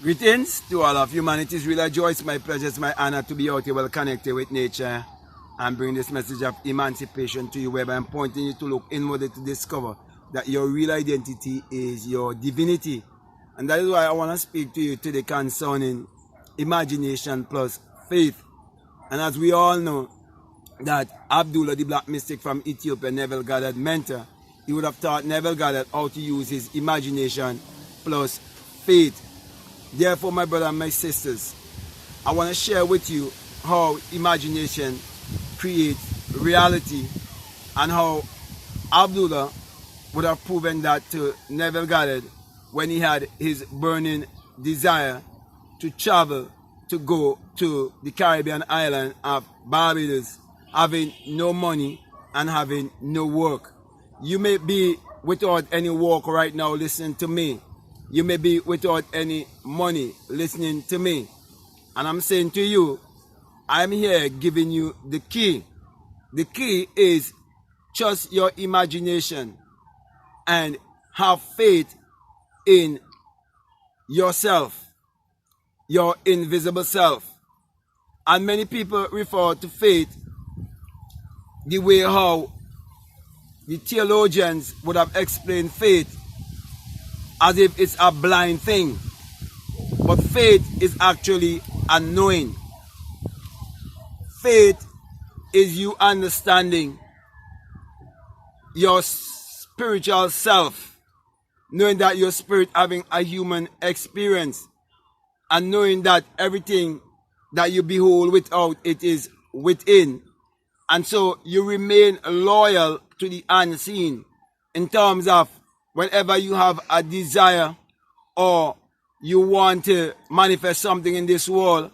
Greetings to all of humanity. It's really a joy, it's my pleasure, it's my honor to be out here well connected with nature and bring this message of emancipation to you, whereby I'm pointing you to look inwardly to discover that your real identity is your divinity. And that is why I want to speak to you today concerning imagination plus faith. And as we all know, that Abdullah, the black mystic from Ethiopia, Neville Goddard mentor, he would have taught Neville Goddard how to use his imagination plus faith. Therefore, my brothers and my sisters, I want to share with you how imagination creates reality and how Abdullah would have proven that to Neville Goddard when he had his burning desire to travel to go to the Caribbean island of Barbados, having no money and having no work. You may be without any work right now listening to me. You may be without any money listening to me. And I'm saying to you, I'm here giving you the key. The key is trust your imagination and have faith in yourself, your invisible self. And many people refer to faith the way how the theologians would have explained faith, as if it's a blind thing. But faith is actually a knowing. Faith is you understanding your spiritual self, knowing that your spirit having a human experience, and knowing that everything that you behold without, it is within. And so you remain loyal to the unseen in terms of whenever you have a desire or you want to manifest something in this world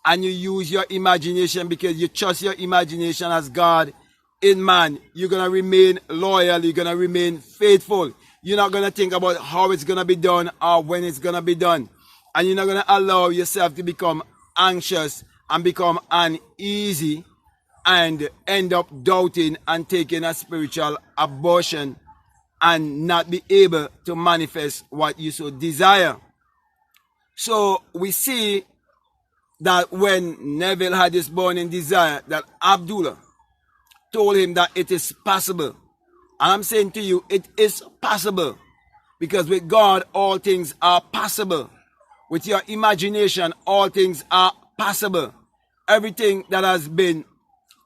and you use your imagination because you trust your imagination as God in man, you're going to remain loyal, you're going to remain faithful. You're not going to think about how it's going to be done or when it's going to be done. And you're not going to allow yourself to become anxious and become uneasy and end up doubting and taking a spiritual abortion and not be able to manifest what you so desire. So we see that when Neville had this burning desire, that Abdullah told him that it is possible. And I'm saying to you, it is possible. Because with God, all things are possible. With your imagination, all things are possible. Everything that has been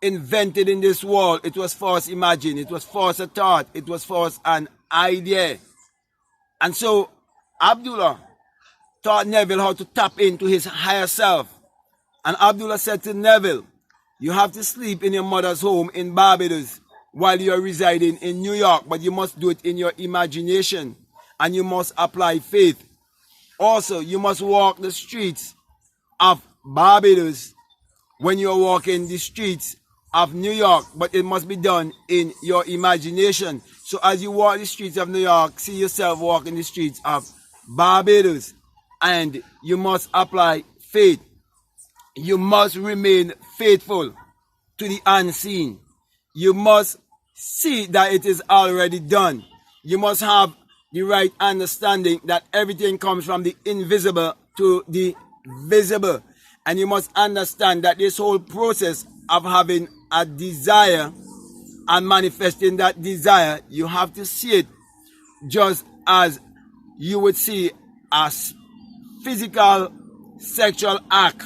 invented in this world, it was first imagined, it was first a thought, it was first an idea. And so Abdullah taught Neville how to tap into his higher self. And Abdullah said to Neville, you have to sleep in your mother's home in Barbados while you're residing in New York, but you must do it in your imagination and you must apply faith. Also, you must walk the streets of Barbados when you're walking the streets of New York, but it must be done in your imagination. So as you walk the streets of New York, see yourself walking the streets of Barbados, and you must apply faith. You must remain faithful to the unseen. You must see that it is already done. You must have the right understanding that everything comes from the invisible to the visible. And you must understand that this whole process of having a desire and manifesting that desire, you have to see it just as you would see a physical sexual act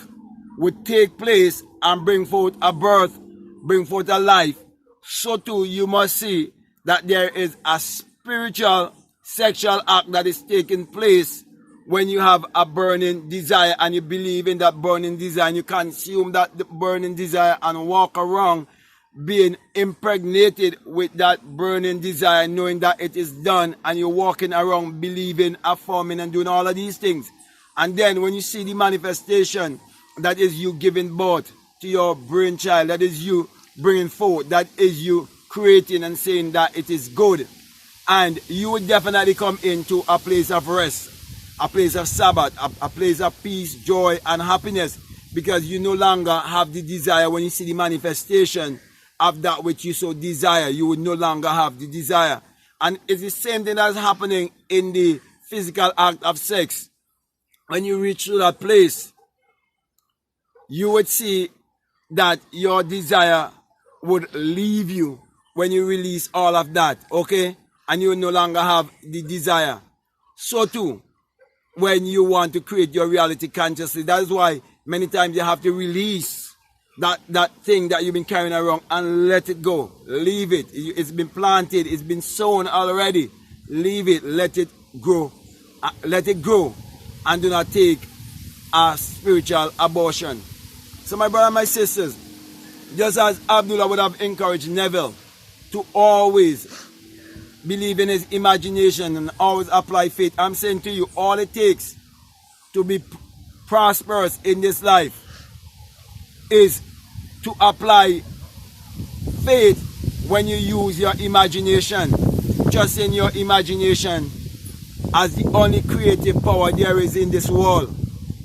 would take place and bring forth a birth, bring forth a life. So too you must see that there is a spiritual sexual act that is taking place when you have a burning desire and you believe in that burning desire and you consume that burning desire and walk around being impregnated with that burning desire, knowing that it is done, and you're walking around believing, affirming and doing all of these things. And then when you see the manifestation, that is you giving birth to your brainchild, that is you bringing forth, that is you creating and saying that it is good. And you would definitely come into a place of rest, a place of Sabbath, a place of peace, joy, and happiness, because you no longer have the desire. When you see the manifestation of that which you so desire, you would no longer have the desire. And it's the same thing that's happening in the physical act of sex. when you reach to that place, you would see that your desire would leave you when you release all of that, okay? And you no longer have the desire. So too, when you want to create your reality consciously, that is why many times you have to release that thing that you've been carrying around and let it go. Leave it. It's been planted. It's been sown already. Leave it. Let it grow. Let it grow. And do not take a spiritual abortion. So my brother and my sisters, just as Abdullah would have encouraged Neville to always believe in his imagination and always apply faith, I'm saying to you, all it takes to be prosperous in this life is to apply faith when you use your imagination. Just in your imagination as the only creative power there is in this world.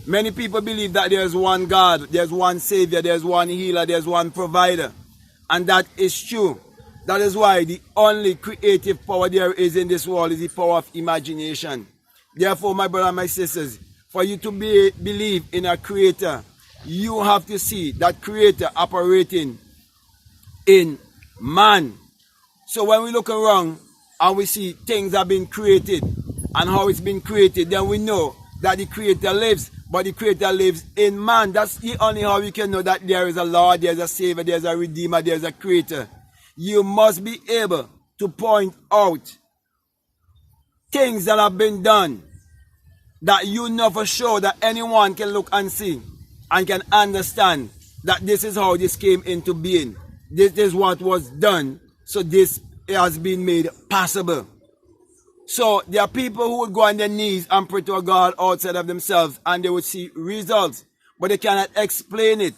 Many people believe that there's one God, there's one Savior, there's one healer, there's one provider. And that is true. That is why the only creative power there is in this world is the power of imagination. Therefore, my brother and my sisters, for you to believe in a creator, you have to see that creator operating in man. So when we look around and we see things have been created and how it's been created, then we know that the creator lives, but the creator lives in man. That's the only how we can know that there is a Lord, there's a Savior, there's a Redeemer, there's a creator. You must be able to point out things that have been done that you know for sure that anyone can look and see and can understand that this is how this came into being. This is what was done. So this has been made possible. So there are people who would go on their knees and pray to a God outside of themselves and they would see results, but they cannot explain it.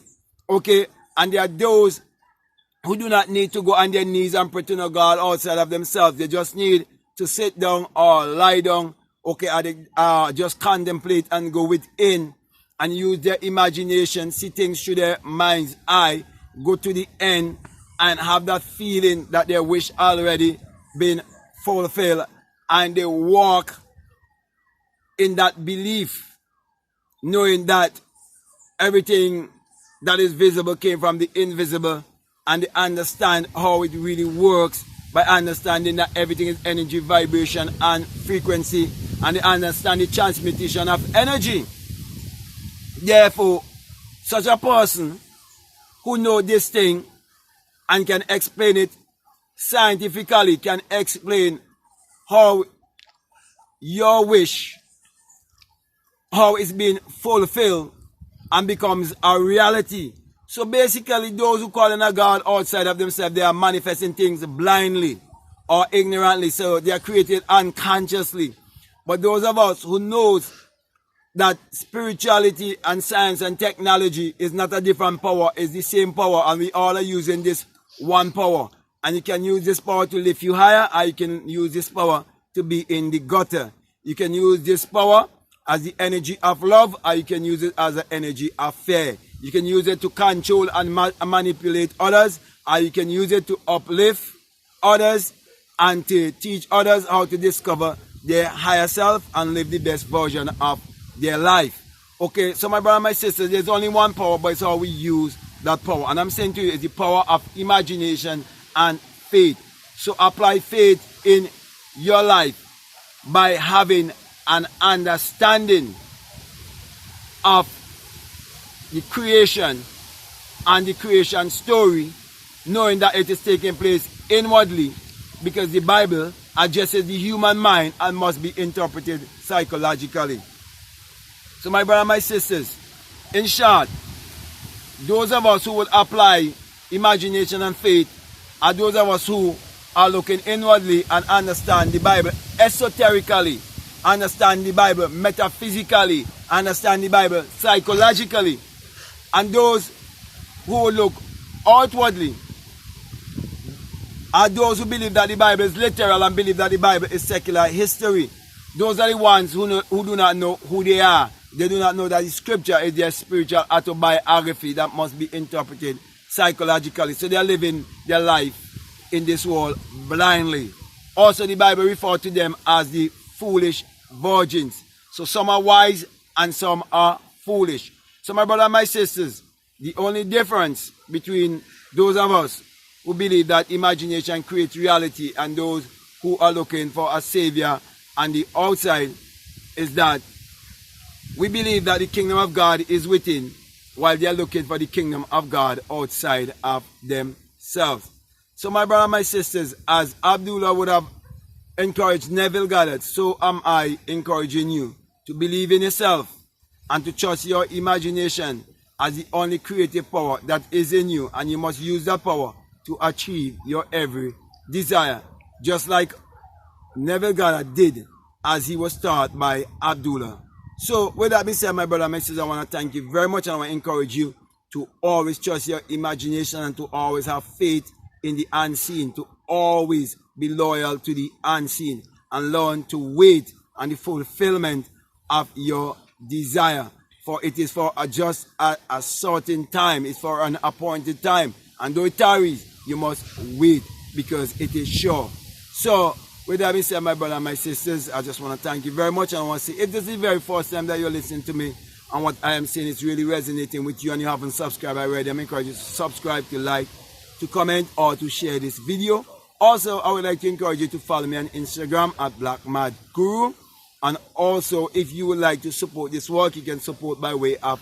Okay? And there are those who do not need to go on their knees and pray to a God outside of themselves. They just need to sit down or lie down, okay, or just contemplate and go within and use their imagination, see things through their mind's eye, go to the end and have that feeling that their wish already been fulfilled, and they walk in that belief, knowing that everything that is visible came from the invisible, and they understand how it really works by understanding that everything is energy, vibration, and frequency, and they understand the transmutation of energy. Therefore, such a person who knows this thing and can explain it scientifically, can explain how your wish, how it's been fulfilled and becomes a reality. So basically, those who call in a God outside of themselves, they are manifesting things blindly or ignorantly. So they are created unconsciously. But those of us who knows that spirituality and science and technology is not a different power, it's the same power, and we all are using this one power. And you can use this power to lift you higher, or you can use this power to be in the gutter. You can use this power as the energy of love, or you can use it as the energy of fear. You can use it to control and manipulate others, or you can use it to uplift others and to teach others how to discover their higher self and live the best version of their life. Okay, so my brother and my sisters, there's only one power, but it's how we use that power. And I'm saying to you, it's the power of imagination and faith. So apply faith in your life by having an understanding of the creation and the creation story, knowing that it is taking place inwardly, because the Bible addresses the human mind and must be interpreted psychologically. So my brother and my sisters, in short, those of us who would apply imagination and faith are those of us who are looking inwardly and understand the Bible esoterically, understand the Bible metaphysically, understand the Bible psychologically. And those who look outwardly are those who believe that the Bible is literal and believe that the Bible is secular history. Those are the ones who do not know who they are. They do not know that the scripture is their spiritual autobiography that must be interpreted psychologically. So they are living their life in this world blindly. Also, the Bible refers to them as the foolish virgins. So some are wise and some are foolish. So my brother and my sisters, the only difference between those of us who believe that imagination creates reality and those who are looking for a savior on the outside is that we believe that the kingdom of God is within, while they are looking for the kingdom of God outside of themselves. So my brother and my sisters, as Abdullah would have encouraged Neville Goddard, so am I encouraging you to believe in yourself and to trust your imagination as the only creative power that is in you, and you must use that power to achieve your every desire, just like Neville Goddard did as he was taught by Abdullah. So with that being said, my brother and my sisters, I want to thank you very much, and I want to encourage you to always trust your imagination and to always have faith in the unseen, to always be loyal to the unseen, and learn to wait on the fulfillment of your desire. For it is for just a certain time, it's for an appointed time, and though it tarries, you must wait because it is sure. So with that being said, my brother and my sisters, I just want to thank you very much, and I want to say, if this is the very first time that you're listening to me and what I am saying is really resonating with you and you haven't subscribed already, I'm encouraging you to subscribe, to like, to comment, or to share this video. Also, I would like to encourage you to follow me on Instagram at Black Mad Guru. And also, if you would like to support this work, you can support by way of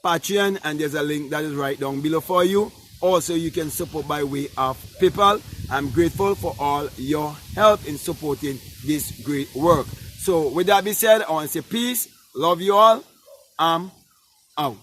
Patreon, and there's a link that is right down below for you. Also, you can support by way of PayPal. I'm grateful for all your help in supporting this great work. So with that being said, I want to say peace, love you all, I'm out.